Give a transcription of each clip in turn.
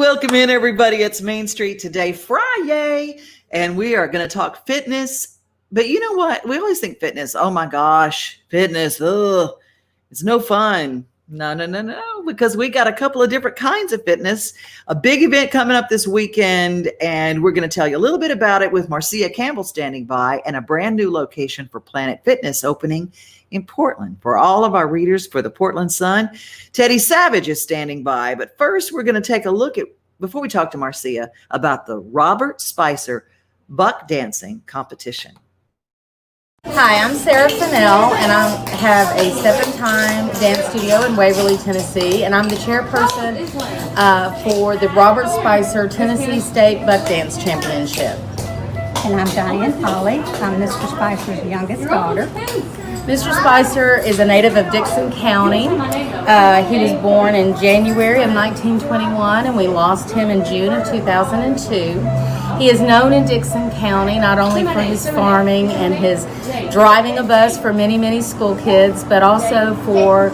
Welcome in, everybody. It's Main Street Today, Friday, and we are going to talk fitness. But you know what? We always think fitness. Oh my gosh, fitness. Ugh, it's no fun. No, because we got a couple of different kinds of fitness. A big event coming up this weekend, and we're going to tell you a little bit about it with Marcia Campbell standing by, and a brand new location for Planet Fitness opening in Portland. For all of our readers for the Portland Sun, Teddy Savage is standing by. But first, we're going to take a look at, before we talk to Marcia, about the Robert Spicer buck dancing competition. Hi, I'm Sarah Fennell, and I have a 7-time dance studio in Waverly, Tennessee, and I'm the chairperson for the Robert Spicer Tennessee State Buck Dance Championship. And I'm Diane Holly. I'm Mr. Spicer's youngest daughter. Mr. Spicer is a native of Dickson County. He was born in January of 1921, and we lost him in June of 2002. He is known in Dickson County not only for his farming and his driving a bus for many school kids, but also for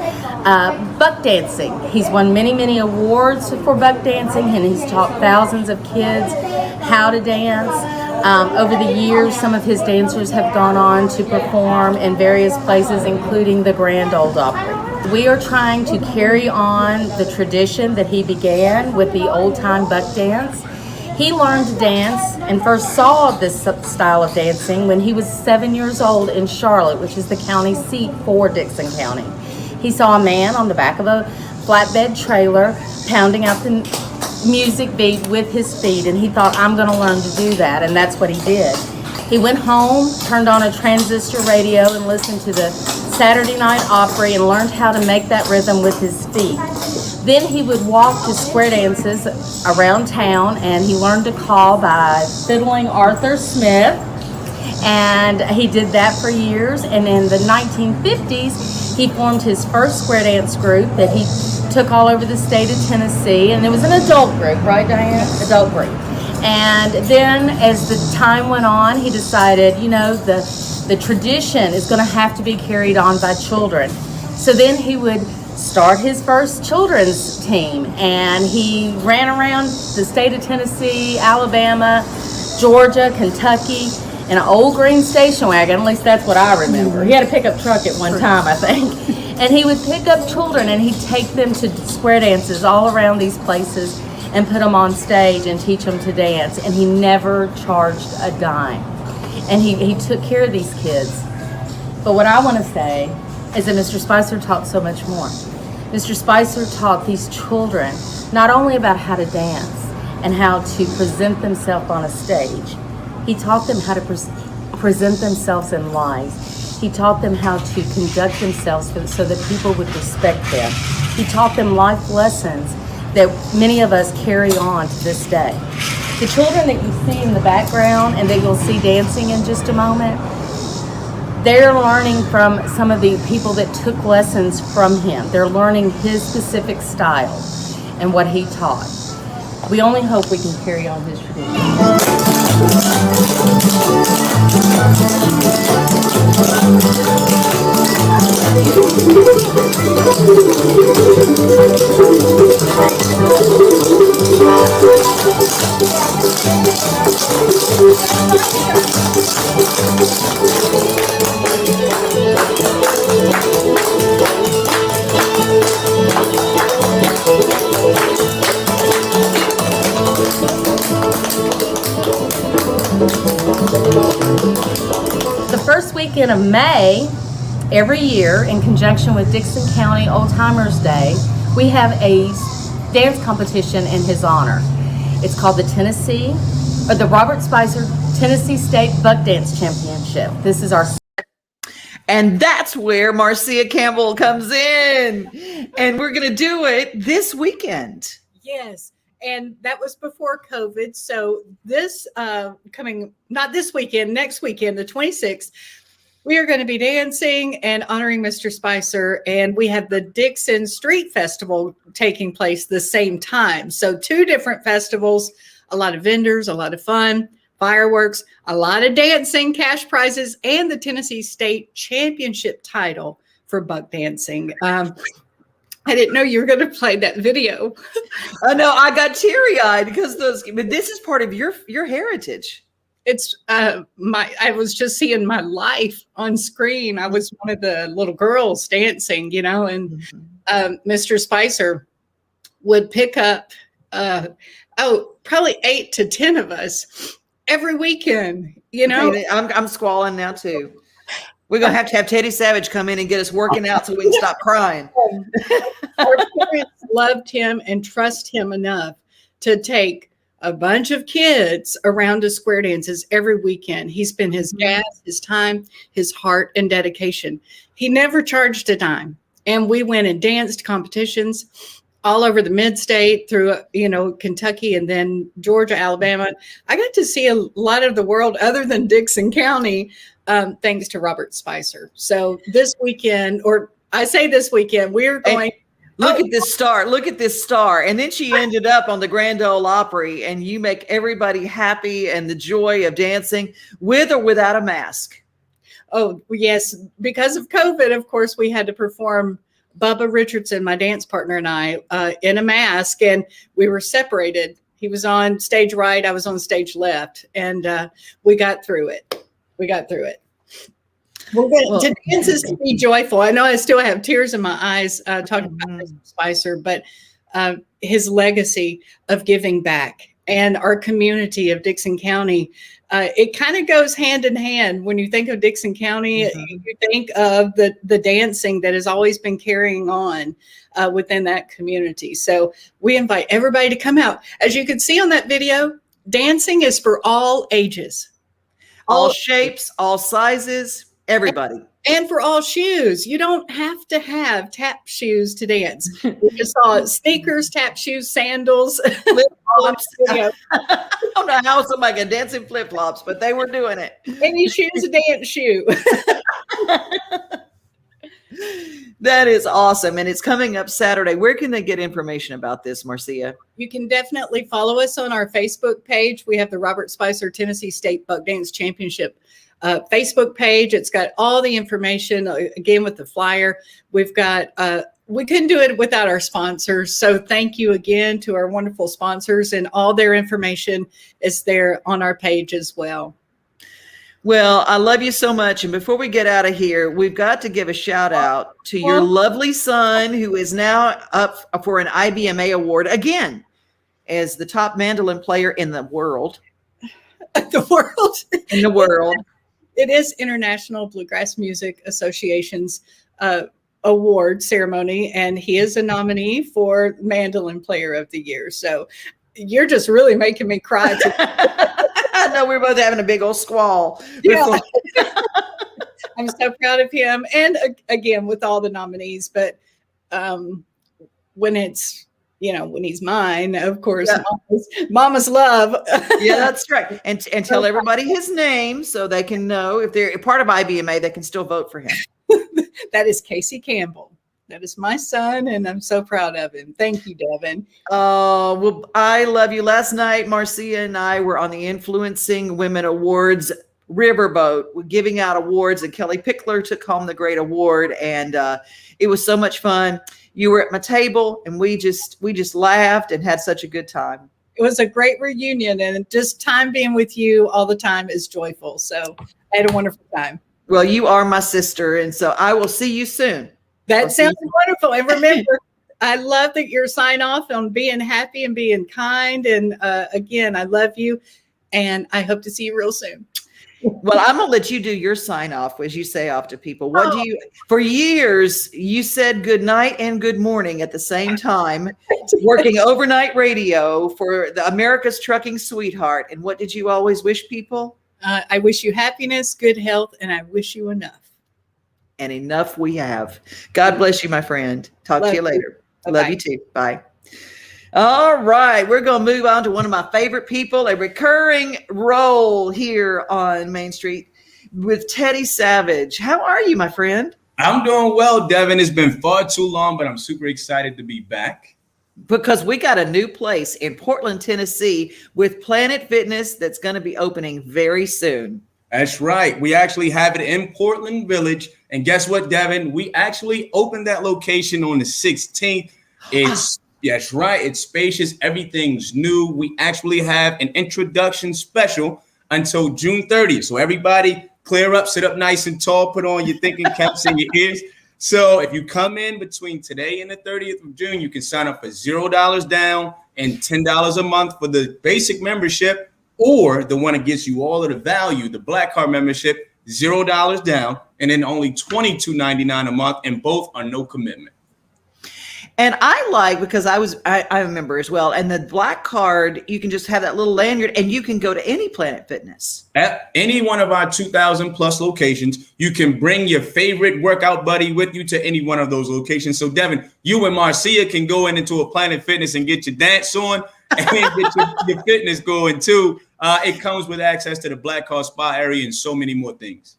buck dancing. He's won many awards for buck dancing, and he's taught thousands of kids how to dance. Over the years, some of his dancers have gone on to perform in various places, including the Grand Ole Opry. We are trying to carry on the tradition that he began with the old-time buck dance. He learned to dance and first saw this style of dancing when he was 7 years old in Charlotte, which is the county seat for Dickson County. He saw a man on the back of a flatbed trailer pounding out the music beat with his feet, and he thought, I'm going to learn to do that, and that's what he did. He went home, turned on a transistor radio, and listened to the Saturday Night Opry and learned how to make that rhythm with his feet. Then he would walk to square dances around town, and he learned to call by fiddling Arthur Smith, and he did that for years. And in the 1950s, he formed his first square dance group that he took all over the state of Tennessee, and it was an adult group, right, Diane? Adult group. And then as the time went on, he decided, you know, the tradition is going to have to be carried on by children. So then he would start his first children's team, and he ran around the state of Tennessee, Alabama, Georgia, Kentucky, in an old green station wagon. At least that's what I remember. He had a pickup truck at one time, I think. And he would pick up children, and he'd take them to square dances all around these places and put them on stage and teach them to dance. And he never charged a dime. And he took care of these kids. But what I want to say is that Mr. Spicer taught so much more. Mr. Spicer taught these children not only about how to dance and how to present themselves on a stage, he taught them how to present themselves in life. He taught them how to conduct themselves so that people would respect them. He taught them life lessons that many of us carry on to this day. The children that you see in the background and that you'll see dancing in just a moment, they're learning from some of the people that took lessons from him. They're learning his specific style and what he taught. We only hope we can carry on his tradition. The first weekend of May, every year, in conjunction with Dickson County Old Timers Day, we have a dance competition in his honor. It's called the Robert Spicer Tennessee State Buck Dance Championship. This is our... And that's where Marcia Campbell comes in. And we're going to do it this weekend. Yes. And that was before COVID. So this not this weekend, next weekend, the 26th, we are going to be dancing and honoring Mr. Spicer. And we have the Dickson Street Festival taking place the same time. So 2 different festivals, a lot of vendors, a lot of fun, fireworks, a lot of dancing, cash prizes, and the Tennessee State Championship title for buck dancing. I didn't know you were going to play that video. I know, I got teary-eyed because but this is part of your heritage. It's I was just seeing my life on screen. I was one of the little girls dancing, and Mr. Spicer would pick up probably 8 to 10 of us every weekend. Okay, I'm squalling now too. We're gonna have to have Teddy Savage come in and get us working out so we can stop crying. Our parents loved him and trust him enough to take a bunch of kids around to square dances every weekend. He spent his gas, his time, his heart, and dedication. He never charged a dime. And we went and danced competitions all over the mid-state through, Kentucky and then Georgia, Alabama. I got to see a lot of the world other than Dixon County, thanks to Robert Spicer. So this weekend, or I say this weekend, we're going. Look at this star. Look at this star. And then she ended up on the Grand Ole Opry, and you make everybody happy and the joy of dancing with or without a mask. Oh, yes. Because of COVID, of course, we had to perform Bubba Richardson, my dance partner, and I in a mask, and we were separated. He was on stage right. I was on stage left, and we got through it. To dance is to be joyful. I know I still have tears in my eyes talking about Mr. Spicer, but his legacy of giving back and our community of Dixon County, it kind of goes hand in hand. When you think of Dixon County, you think of the dancing that has always been carrying on within that community. So we invite everybody to come out. As you can see on that video, dancing is for all ages. All shapes, all sizes, everybody. And for all shoes. You don't have to have tap shoes to dance. We just saw sneakers, tap shoes, sandals, flip-flops. I don't know how somebody can dance in flip-flops, but they were doing it. Any shoe's a dance shoe. That is awesome. And it's coming up Saturday. Where can they get information about this, Marcia? You can definitely follow us on our Facebook page. We have the Robert Spicer Tennessee State Buck Dance Championship Facebook page. It's got all the information, again, with the flyer. We've got, we couldn't do it without our sponsors. So thank you again to our wonderful sponsors, and all their information is there on our page as well. Well, I love you so much. And before we get out of here, we've got to give a shout out to your lovely son, who is now up for an IBMA award again as the top mandolin player in the world. The world. In the world. It is International Bluegrass Music Association's award ceremony, and he is a nominee for Mandolin Player of the Year. So you're just really making me cry. I know we're both having a big old squall. Yeah. I'm so proud of him, and again with all the nominees. But when it's when he's mine, of course, mama's love. Yeah, that's right. And tell everybody his name so they can know if they're part of IBMA, they can still vote for him. That is Casey Campbell. That is my son, and I'm so proud of him. Thank you, Devin. Oh, well, I love you. Last night, Marcia and I were on the Influencing Women Awards riverboat. We're giving out awards, and Kelly Pickler took home the great award, and it was so much fun. You were at my table, and we just laughed and had such a good time. It was a great reunion, and just time being with you all the time is joyful. So I had a wonderful time. Well, you are my sister, and so I will see you soon. That sounds wonderful. And remember, I love that your sign off on being happy and being kind. And again, I love you, and I hope to see you real soon. Well, I'm going to let you do your sign off as you say off to people. What do you, for years, you said good night and good morning at the same time, working overnight radio for the America's Trucking Sweetheart. And what did you always wish people? I wish you happiness, good health, and I wish you enough. And enough we have. God bless you, my friend. Talk to you later. Bye-bye. Love you too. Bye. All right, we're going to move on to one of my favorite people, a recurring role here on Main Street with Teddy Savage. How are you, my friend? I'm doing well, Devin. It's been far too long, but I'm super excited to be back. Because we got a new place in Portland, Tennessee with Planet Fitness that's going to be opening very soon. That's right. We actually have it in Portland Village. And guess what, Devin? We actually opened that location on the 16th. That's right. It's spacious. Everything's new. We actually have an introduction special until June 30th. So everybody clear up, sit up nice and tall, put on your thinking caps in your ears. So if you come in between today and the 30th of June, you can sign up for $0 down and $10 a month for the basic membership, or the one that gets you all of the value, the Black Card membership, $0 down, and then only $22.99 a month, and both are no commitment. And I like, because I remember as well, and the Black Card, you can just have that little lanyard and you can go to any Planet Fitness. At any one of our 2,000 plus locations, you can bring your favorite workout buddy with you to any one of those locations. So Devin, you and Marcia can go into a Planet Fitness and get your dance on and get your fitness going too. It comes with access to the Black Card spa area and so many more things.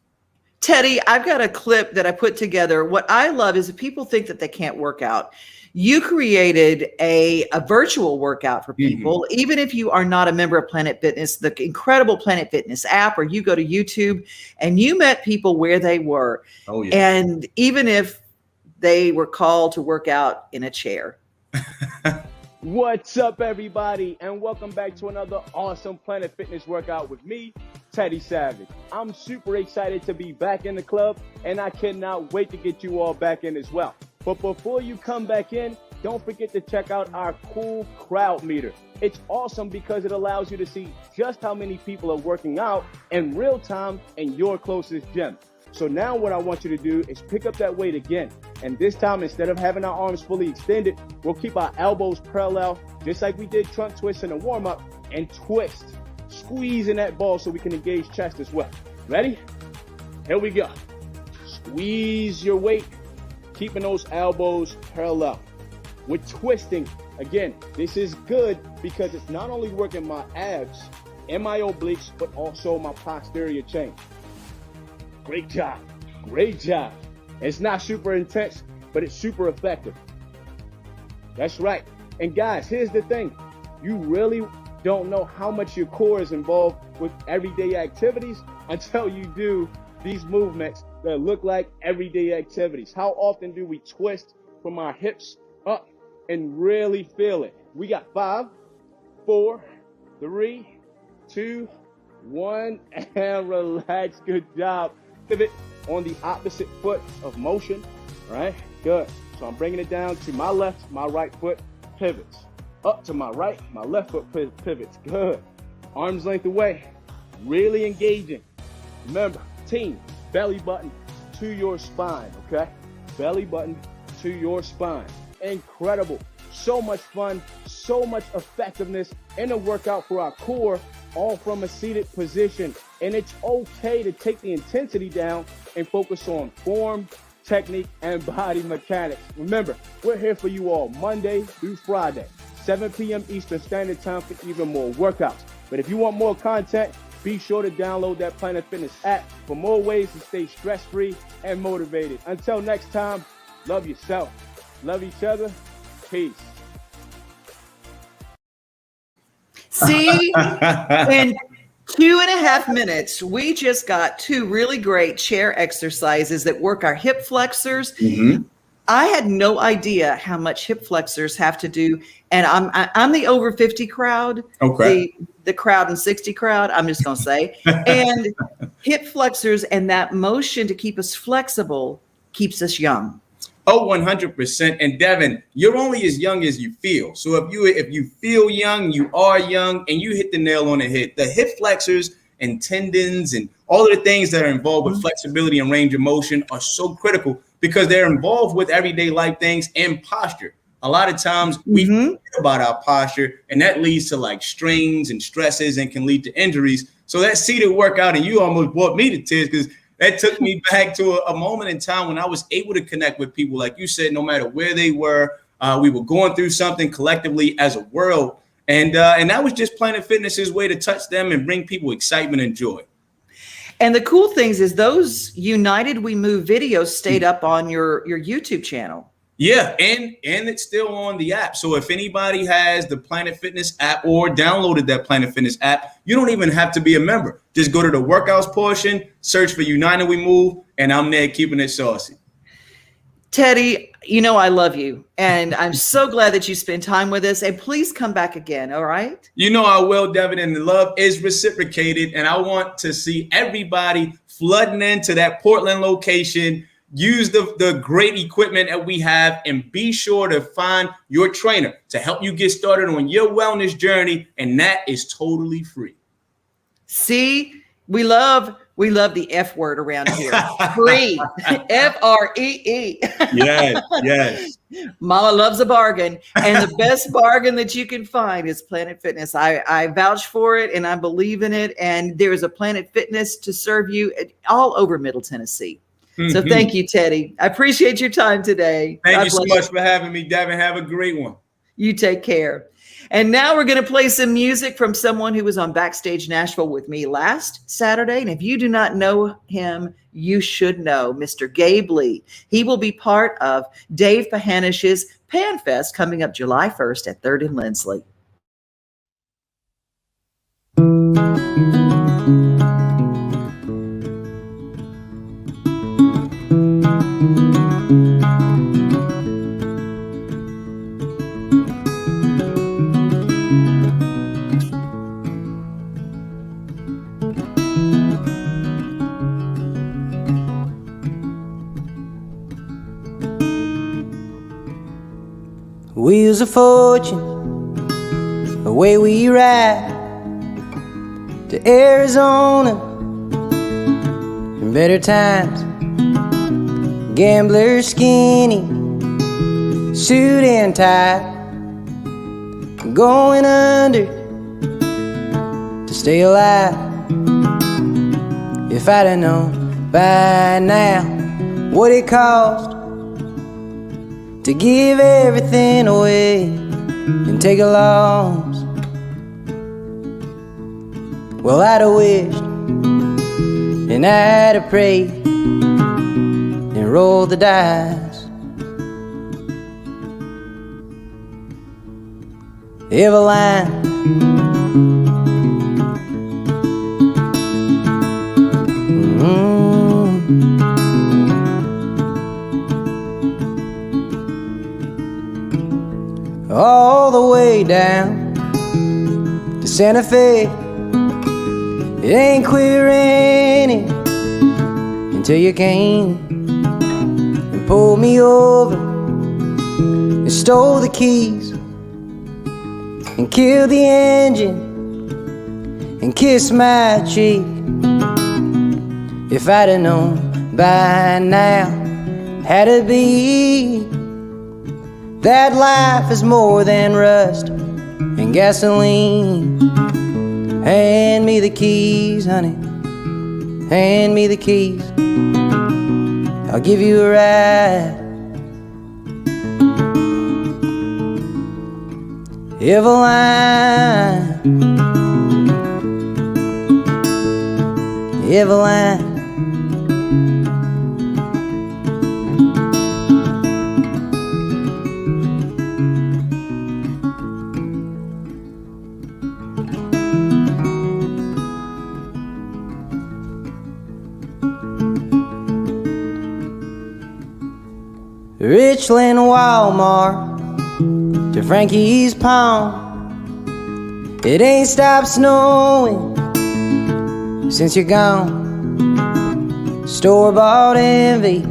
Teddy, I've got a clip that I put together. What I love is that people think that they can't work out. You created a virtual workout for people, even if you are not a member of Planet Fitness, the incredible Planet Fitness app, or you go to YouTube and you met people where they were. Oh, yeah. And even if they were called to work out in a chair. What's up, everybody, and welcome back to another awesome Planet Fitness workout with me, Teddy Savage. I'm super excited to be back in the club, and I cannot wait to get you all back in as well. But before you come back in, don't forget to check out our cool crowd meter. It's awesome because it allows you to see just how many people are working out in real time in your closest gym. So now what I want you to do is pick up that weight again. And this time, instead of having our arms fully extended, we'll keep our elbows parallel, just like we did trunk twists in the warm-up, and twist, squeezing that ball so we can engage chest as well. Ready? Here we go. Squeeze your weight, keeping those elbows parallel. We're twisting. Again, this is good because it's not only working my abs and my obliques, but also my posterior chain. Great job. Great job. It's not super intense, but it's super effective. That's right. And guys, here's the thing. You really don't know how much your core is involved with everyday activities until you do these movements that look like everyday activities. How often do we twist from our hips up and really feel it? We got 5, 4, 3, 2, 1, and relax. Good job. Pivot on the opposite foot of motion. All right, good. So I'm bringing it down to my left, my right foot pivots. Up to my right, my left foot pivots. Good. Arms length away. Really engaging. Remember, team, belly button to your spine, okay? Belly button to your spine. Incredible. So much fun, so much effectiveness in a workout for our core, all from a seated position. And it's okay to take the intensity down and focus on form, technique, and body mechanics. Remember, we're here for you all Monday through Friday, 7 p.m. Eastern Standard Time for even more workouts. But if you want more content, be sure to download that Planet Fitness app for more ways to stay stress-free and motivated. Until next time, love yourself, love each other, peace. See, in 2.5 minutes, we just got 2 really great chair exercises that work our hip flexors. I had no idea how much hip flexors have to do. And I'm the over 50 crowd, okay. The crowd and 60 crowd, I'm just going to say. And hip flexors and that motion to keep us flexible keeps us young. Oh, 100%. And Devin, you're only as young as you feel. So if you feel young, you are young, and you hit the nail on the head. The hip flexors and tendons and all of the things that are involved with flexibility and range of motion are so critical because they're involved with everyday life things and posture. A lot of times we forget about our posture, and that leads to like strains and stresses and can lead to injuries. So that seated workout, and you almost brought me to tears because that took me back to a moment in time when I was able to connect with people, like you said, no matter where they were. We were going through something collectively as a world. And that was just Planet Fitness's way to touch them and bring people excitement and joy. And the cool things is those United We Move videos stayed up on your YouTube channel. Yeah, and it's still on the app. So if anybody has the Planet Fitness app or downloaded that Planet Fitness app, you don't even have to be a member. Just go to the workouts portion, search for United We Move, and I'm there keeping it saucy. Teddy, you know I love you, and I'm so glad that you spend time with us. And please come back again, all right? You know I will, Devin, and the love is reciprocated. And I want to see everybody flooding into that Portland location. Use the great equipment that we have, and be sure to find your trainer to help you get started on your wellness journey. And that is totally free. See, we love the F word around here. Free. Free. Yes. Mama loves a bargain. And the best bargain that you can find is Planet Fitness. I vouch for it, and I believe in it. And there is a Planet Fitness to serve you all over Middle Tennessee. So thank you, Teddy. I appreciate your time today. Thank you so much for having me, Devin. Have a great one. You take care. And now we're going to play some music from someone who was on Backstage Nashville with me last Saturday. And if you do not know him, you should know Mr. Gabe Lee. He will be part of Dave Pahanish's Pan Fest coming up July 1st at 3rd and Lindsley. Wheels of fortune, away we ride to Arizona in better times. Gambler skinny, suit and tie, going under to stay alive. If I'd have known by now what it cost to give everything away and take a loss, well, I'd have wished and I'd have prayed and rolled the dice. Eveline, all the way down to Santa Fe. It ain't quit raining until you came and pulled me over and stole the keys and killed the engine and kissed my cheek. If I'd have known by now how to be, that life is more than rust and gasoline. Hand me the keys, honey, hand me the keys, I'll give you a ride. Eveline, Eveline, Richland, Walmart to Frankie's Pawn. It ain't stopped snowing since you're gone. Store-bought envy,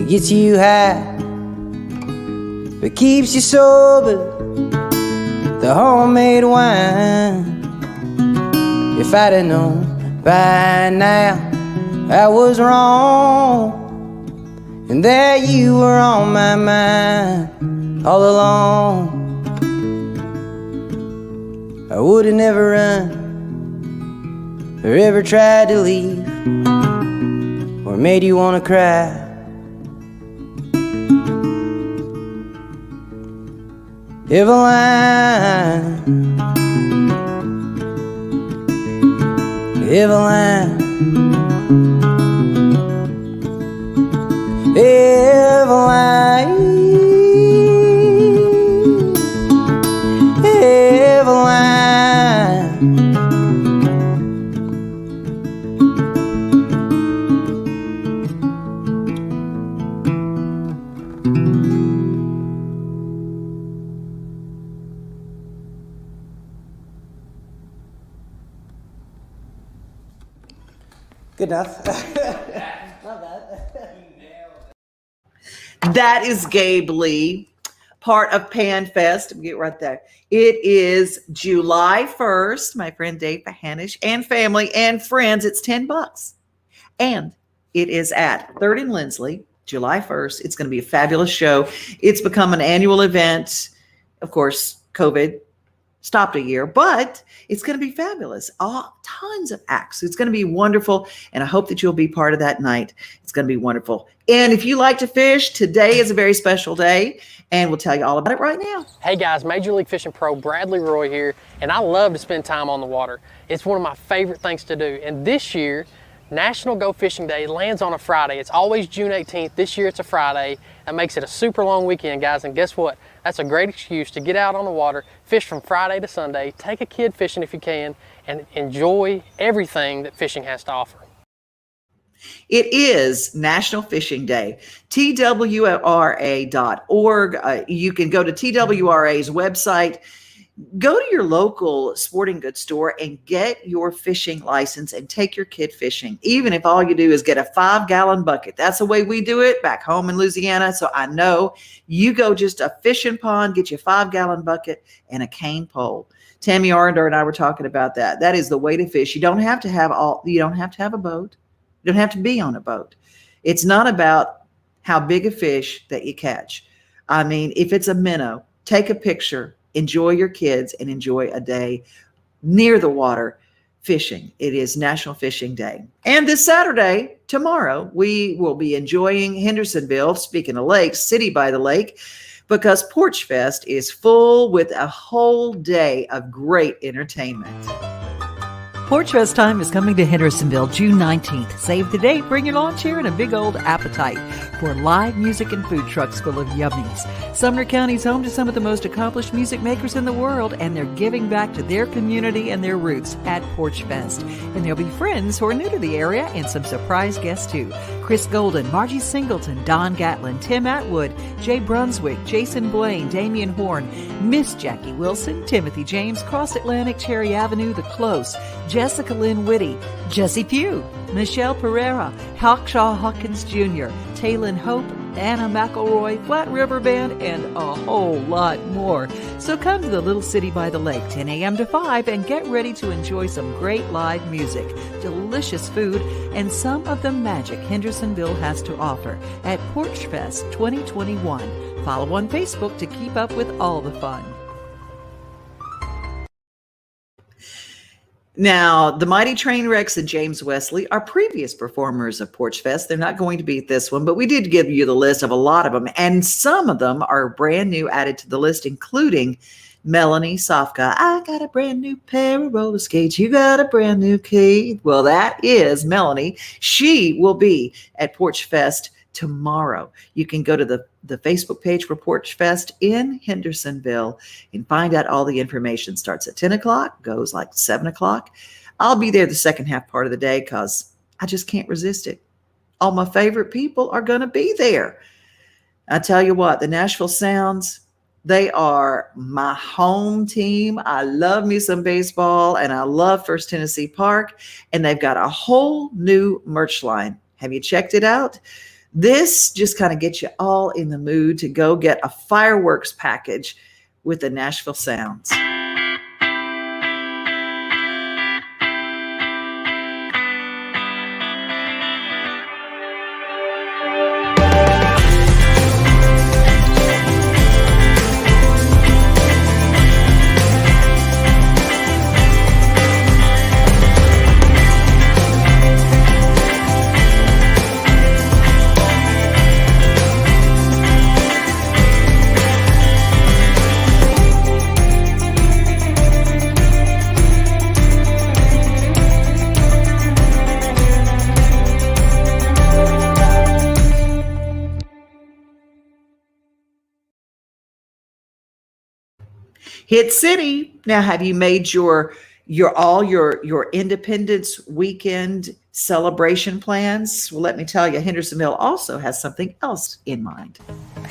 it gets you high, but keeps you sober, the homemade wine. If I'd have known by now I was wrong, and that you were on my mind all along, I would have never run or ever tried to leave or made you want to cry. Eveline, Eveline, Eveline. Good enough. That is Gabe Lee, part of Pan Fest. Get right there. It is July 1st. My friend Dave Bahanish and family and friends. It's $10. And it is at 3rd and Lindsley, July 1st. It's going to be a fabulous show. It's become an annual event. Of course, COVID stopped a year, but it's going to be fabulous. Tons of acts. It's going to be wonderful. And I hope that you'll be part of that night. It's going to be wonderful. And if you like to fish, today is a very special day. And we'll tell you all about it right now. Hey guys, Major League Fishing Pro Bradley Roy here, and I love to spend time on the water. It's one of my favorite things to do. And this year, National Go Fishing Day lands on a Friday. It's always June 18th. This year it's a Friday. That makes it a super long weekend, guys. And guess what? That's a great excuse to get out on the water, fish from Friday to Sunday, take a kid fishing if you can, and enjoy everything that fishing has to offer. It is National Fishing Day. TWRA.org. You can go to TWRA's website. Go to your local sporting goods store and get your fishing license and take your kid fishing, even if all you do is get a 5-gallon bucket. That's the way we do it back home in Louisiana. So I know you go just a fishing pond, get your 5-gallon bucket and a cane pole. Tammy Arndor and I were talking about that. That is the way to fish. You don't have to have a boat. You don't have to be on a boat. It's not about how big a fish that you catch. I mean, if it's a minnow, take a picture, enjoy your kids, and enjoy a day near the water fishing. It is National Fishing Day. And this Saturday, tomorrow, we will be enjoying Hendersonville, speaking of lakes, City by the Lake, because Porch Fest is full with a whole day of great entertainment. Porch Fest time is coming to Hendersonville June 19th. Save the date, bring your lawn chair and a big old appetite for live music and food trucks full of yummies. Sumner County is home to some of the most accomplished music makers in the world, and they're giving back to their community and their roots at Porch Fest. And there'll be friends who are new to the area and some surprise guests too. Chris Golden, Margie Singleton, Don Gatlin, Tim Atwood, Jay Brunswick, Jason Blaine, Damian Horn, Miss Jackie Wilson, Timothy James, Cross Atlantic, Cherry Avenue, The Close, Jessica Lynn Whitty, Jesse Pugh, Michelle Pereira, Hawkshaw Hawkins Jr., Taylin Hope, Anna McElroy, Flat River Band, and a whole lot more. So come to the Little City by the Lake, 10 a.m. to 5, and get ready to enjoy some great live music, delicious food, and some of the magic Hendersonville has to offer at Porch Fest 2021. Follow on Facebook to keep up with all the fun. Now, the Mighty Trainwrecks and James Wesley are previous performers of Porch Fest. They're not going to be at this one, but we did give you the list of a lot of them, and some of them are brand new added to the list, including Melanie Sofka. I got a brand new pair of roller skates. You got a brand new key. Well, that is Melanie. She will be at Porch Fest tomorrow. You can go to the Facebook page for Porch Fest in Hendersonville and find out all the information. Starts at 10 o'clock, goes like 7 o'clock. I'll be there the second half part of the day because I just can't resist it. All my favorite people are going to be there. I tell you what, the Nashville Sounds, they are my home team. I love me some baseball, and I love First Tennessee Park, and they've got a whole new merch line. Have you checked it out? This just kind of gets you all in the mood to go get a fireworks package with the Nashville Sounds. Hit City. Now, have you made your Independence weekend celebration plans? Well, let me tell you, Hendersonville also has something else in mind.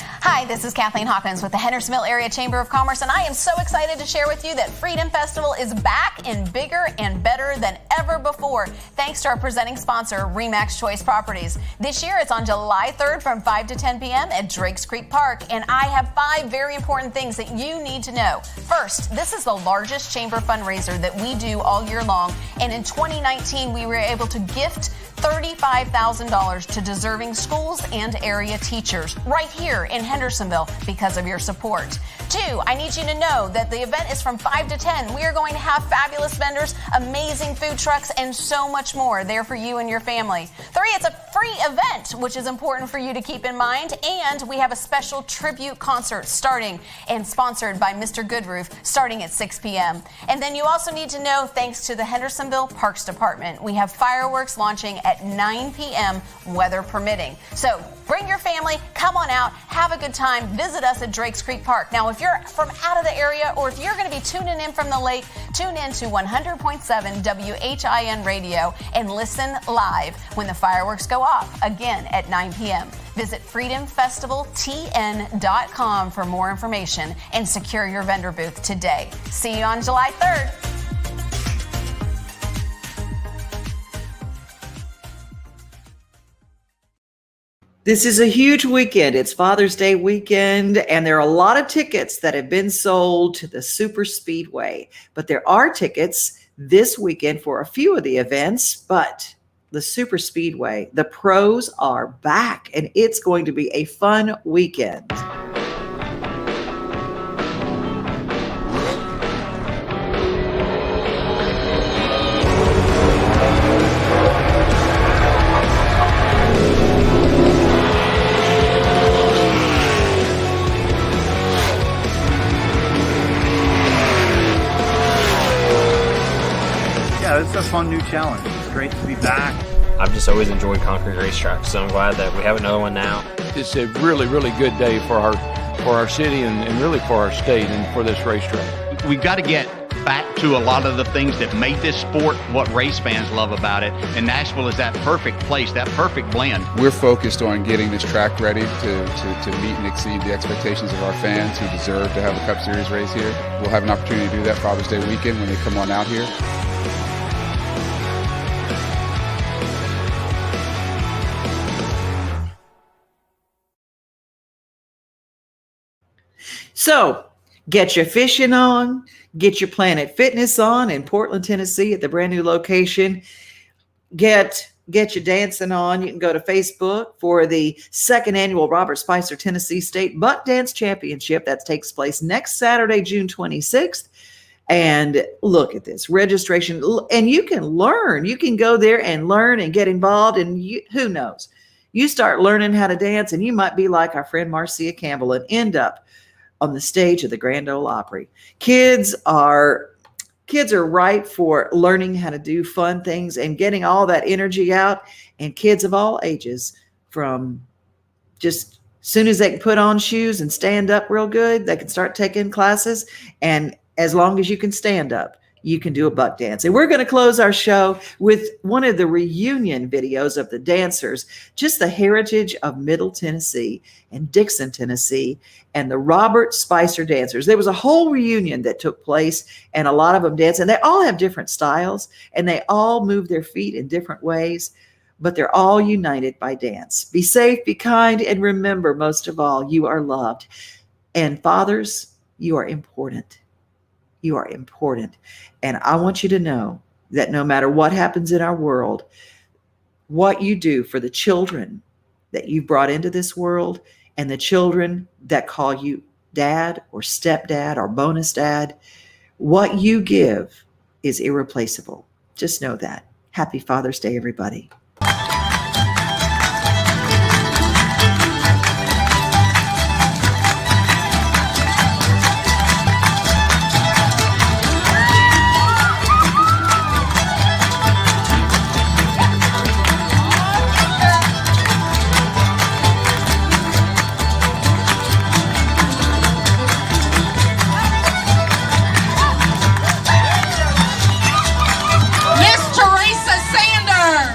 Hi, this is Kathleen Hawkins with the Hendersonville Area Chamber of Commerce, and I am so excited to share with you that Freedom Festival is back and bigger and better than ever before, thanks to our presenting sponsor, RE/MAX Choice Properties. This year, it's on July 3rd from 5 to 10 p.m. at Drakes Creek Park, and I have 5 very important things that you need to know. First, this is the largest chamber fundraiser that we do all year long, and in 2019, we were able to gift $35,000 to deserving schools and area teachers right here in Hendersonville because of your support. 2, I need you to know that the event is from 5 to 10. We are going to have fabulous vendors, amazing food trucks, and so much more there for you and your family. 3, it's a free event, which is important for you to keep in mind, and we have a special tribute concert starting and sponsored by Mr. Goodroof starting at 6 p.m. And then you also need to know, thanks to the Hendersonville Parks Department, we have fireworks launching at 9 p.m. weather permitting. So bring your family, come on out, have a good time, visit us at Drakes Creek Park. Now, if you're from out of the area or if you're going to be tuning in from the lake, tune in to 100.7 WHIN radio and listen live when the fireworks go off, again at 9 p.m. Visit freedomfestivaltn.com for more information and secure your vendor booth today. See you on July 3rd. This is a huge weekend. It's Father's Day weekend, and there are a lot of tickets that have been sold to the Super Speedway. But there are tickets this weekend for a few of the events, but the Super Speedway, the pros are back, and it's going to be a fun weekend. It's a fun new challenge. It's great to be back. I've just always enjoyed Concord Racetrack, so I'm glad that we have another one now. It's a really, really good day for our city and really for our state and for this racetrack. We've got to get back to a lot of the things that made this sport what race fans love about it, and Nashville is that perfect place, that perfect blend. We're focused on getting this track ready to meet and exceed the expectations of our fans who deserve to have a Cup Series race here. We'll have an opportunity to do that Father's Day weekend when they come on out here. So get your fishing on, get your Planet Fitness on in Portland, Tennessee at the brand new location. Get your dancing on. You can go to Facebook for the 2nd annual Robert Spicer Tennessee State Buck Dance Championship. That takes place next Saturday, June 26th. And look at this registration. And you can learn. You can go there and learn and get involved. And who knows? You start learning how to dance and you might be like our friend Marcia Campbell and end up on the stage of the Grand Ole Opry. Kids are ripe for learning how to do fun things and getting all that energy out. And kids of all ages, from just soon as they can put on shoes and stand up real good, they can start taking classes. And as long as you can stand up, you can do a buck dance. And we're going to close our show with one of the reunion videos of the dancers, just the heritage of Middle Tennessee and Dixon, Tennessee, and the Robert Spicer dancers. There was a whole reunion that took place, and a lot of them dance, and they all have different styles, and they all move their feet in different ways, but they're all united by dance. Be safe, be kind, and remember, most of all, you are loved. And fathers, you are important. You are important. And I want you to know that no matter what happens in our world, what you do for the children that you brought into this world and the children that call you dad or stepdad or bonus dad, what you give is irreplaceable. Just know that. Happy Father's Day, everybody. Miss Teresa Sander.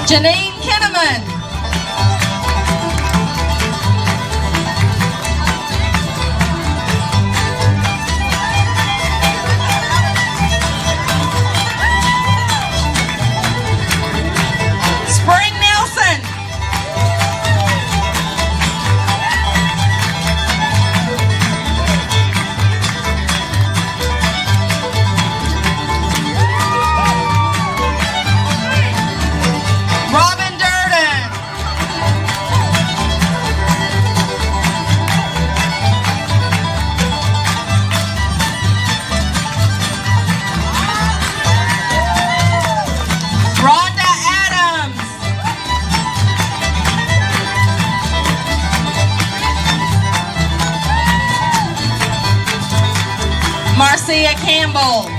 Janine Kinnaman. Spring Nelson. Robin Durden. Rhonda Adams. Marcia Campbell.